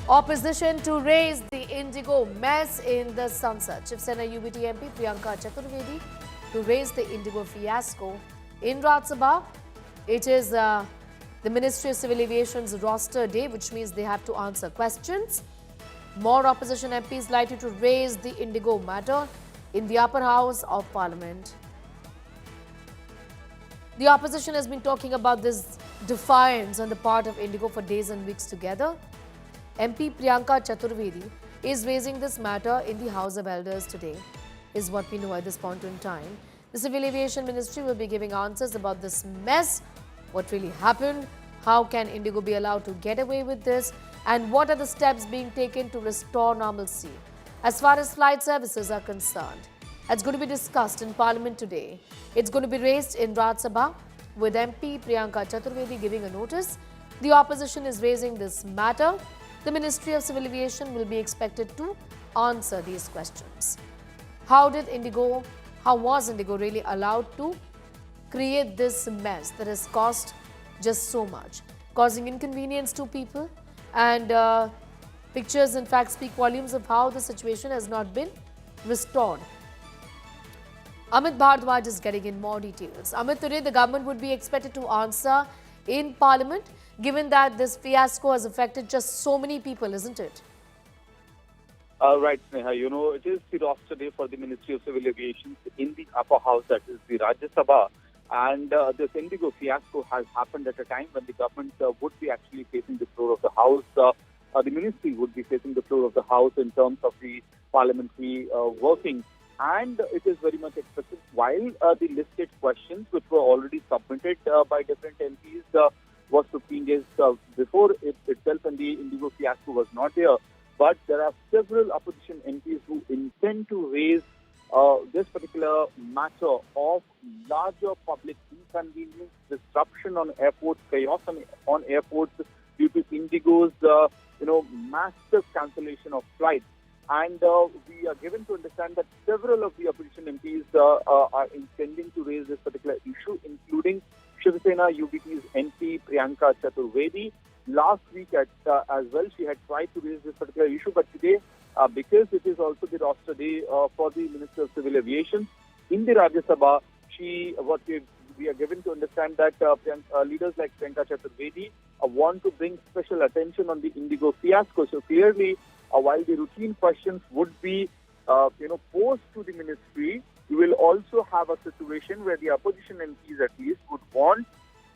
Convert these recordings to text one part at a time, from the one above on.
Opposition to raise the Indigo mess in the sunset. Shiv Sena UBT MP Priyanka Chaturvedi to raise the Indigo fiasco in Rajya Sabha. It is the Ministry of Civil Aviation's roster day, which means they have to answer questions. More opposition MPs likely to raise the Indigo matter in the upper house of Parliament. The opposition has been talking about this defiance on the part of Indigo for days and weeks together. MP Priyanka Chaturvedi is raising this matter in the House of Elders today, is what we know at this point in time. The Civil Aviation Ministry will be giving answers about this mess, what really happened, how can Indigo be allowed to get away with this, and what are the steps being taken to restore normalcy as far as flight services are concerned. It's going to be discussed in Parliament today. It's going to be raised in Rajya Sabha with MP Priyanka Chaturvedi giving a notice. The opposition is raising this matter. The Ministry of Civil Aviation will be expected to answer these questions. How was Indigo really allowed to create this mess that has cost just so much, causing inconvenience to people? And pictures, in fact, speak volumes of how the situation has not been restored. Amit Bhardwaj is getting in more details. Amit, today the government would be expected to answer in Parliament, given that this fiasco has affected just so many people, isn't it? Right, Sneha. It is the roster day for the Ministry of Civil Aviation in the upper house, that is the Rajya Sabha. And this Indigo fiasco has happened at a time when the government would be actually facing the floor of the House. The ministry would be facing the floor of the House in terms of the parliamentary working. And it is very much expected, while the listed questions, which were already submitted by different MPs, was 15 days before it itself, and the Indigo fiasco was not there. But there are several opposition MPs who intend to raise this particular matter of larger public inconvenience, disruption on airports, chaos on airports due to Indigo's, massive cancellation of flights. And we are given to understand that several of the opposition MPs are intending to raise this particular issue, including Shiv Sena UBT's MP Priyanka Chaturvedi. Last week as well, she had tried to raise this particular issue, but today, because it is also the roster day for the Minister of Civil Aviation in the Rajya Sabha, we are given to understand that leaders like Priyanka Chaturvedi want to bring special attention on the Indigo fiasco. So clearly, while the routine questions would be, posed to the ministry, you will also have a situation where the opposition MPs at least would want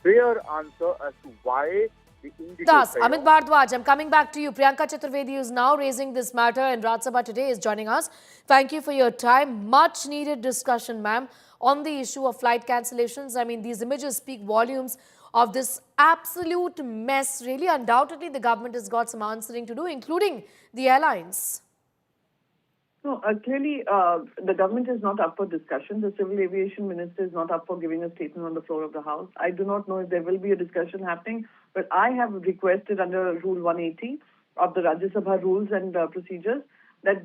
clear answer as to why the Indigo. Thus, Amit Bhardwaj, I'm coming back to you. Priyanka Chaturvedi is now raising this matter in Rajya Sabha today, is joining us. Thank you for your time. Much needed discussion, ma'am, on the issue of flight cancellations. I mean, these images speak volumes of this absolute mess. Really, undoubtedly, the government has got some answering to do, including the airlines. No, clearly, the government is not up for discussion. The Civil Aviation Minister is not up for giving a statement on the floor of the House. I do not know if there will be a discussion happening, but I have requested under Rule 180 of the Rajya Sabha rules and procedures, that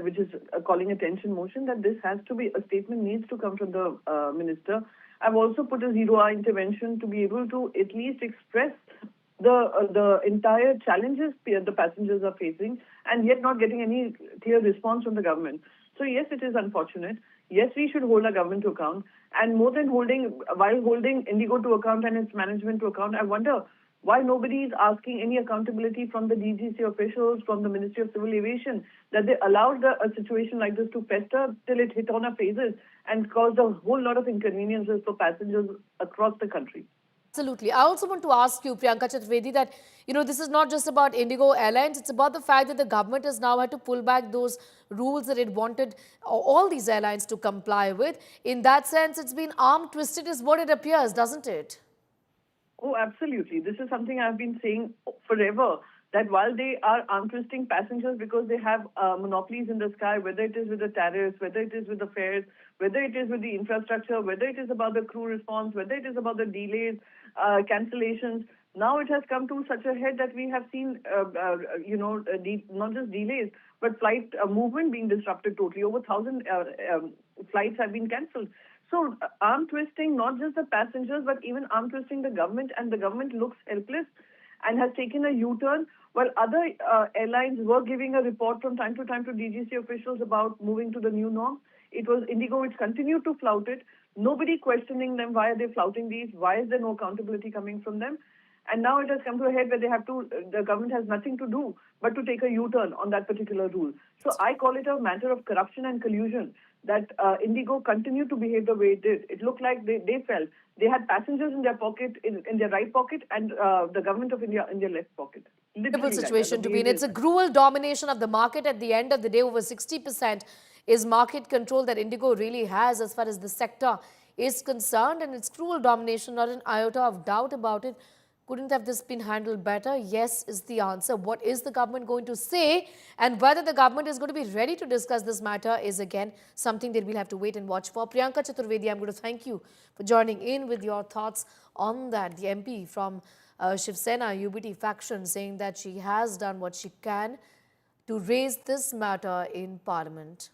which is a calling attention motion, that this has to be, a statement needs to come from the minister. I've also put a zero-hour intervention to be able to at least express the entire challenges the passengers are facing, and yet not getting any clear response from the government. So yes, it is unfortunate. Yes, we should hold our government to account. And more than while holding Indigo to account and its management to account, I wonder why nobody is asking any accountability from the DGC officials, from the Ministry of Civil Aviation, that they allowed a situation like this to fester till it hit on our faces and caused a whole lot of inconveniences for passengers across the country. Absolutely. I also want to ask you, Priyanka Chaturvedi, that, this is not just about Indigo Airlines. It's about the fact that the government has now had to pull back those rules that it wanted all these airlines to comply with. In that sense, it's been arm twisted is what it appears, doesn't it? Oh, absolutely. This is something I've been saying forever, that while they are arm twisting passengers because they have monopolies in the sky, whether it is with the tariffs, whether it is with the fares, whether it is with the infrastructure, whether it is about the crew response, whether it is about the delays, cancellations, now it has come to such a head that we have seen, not just delays, but flight movement being disrupted totally. Over 1,000 flights have been cancelled. So arm twisting not just the passengers, but even arm twisting the government, and the government looks helpless. and has taken a U-turn, while other airlines were giving a report from time to DGC officials about moving to the new norm. It was Indigo which continued to flout it. Nobody questioning them. Why are they flouting these? Why is there no accountability coming from them? And now it has come to a head where the government has nothing to do but to take a U-turn on that particular rule. So I call it a matter of corruption and collusion that Indigo continued to behave the way it did. It looked like they felt they had passengers in their pocket, in their right pocket, and the government of India in their left pocket. Terrible Literally like that. situation The to be in. behavior It's a cruel domination of the market. At the end of the day, over 60% is market control that Indigo really has as far as the sector is concerned, and it's cruel domination, not an iota of doubt about it. Couldn't have this been handled better? Yes is the answer. What is the government going to say, and whether the government is going to be ready to discuss this matter is again something that we'll have to wait and watch for. Priyanka Chaturvedi, I'm going to thank you for joining in with your thoughts on that. The MP from Shiv Sena UBT faction saying that she has done what she can to raise this matter in Parliament.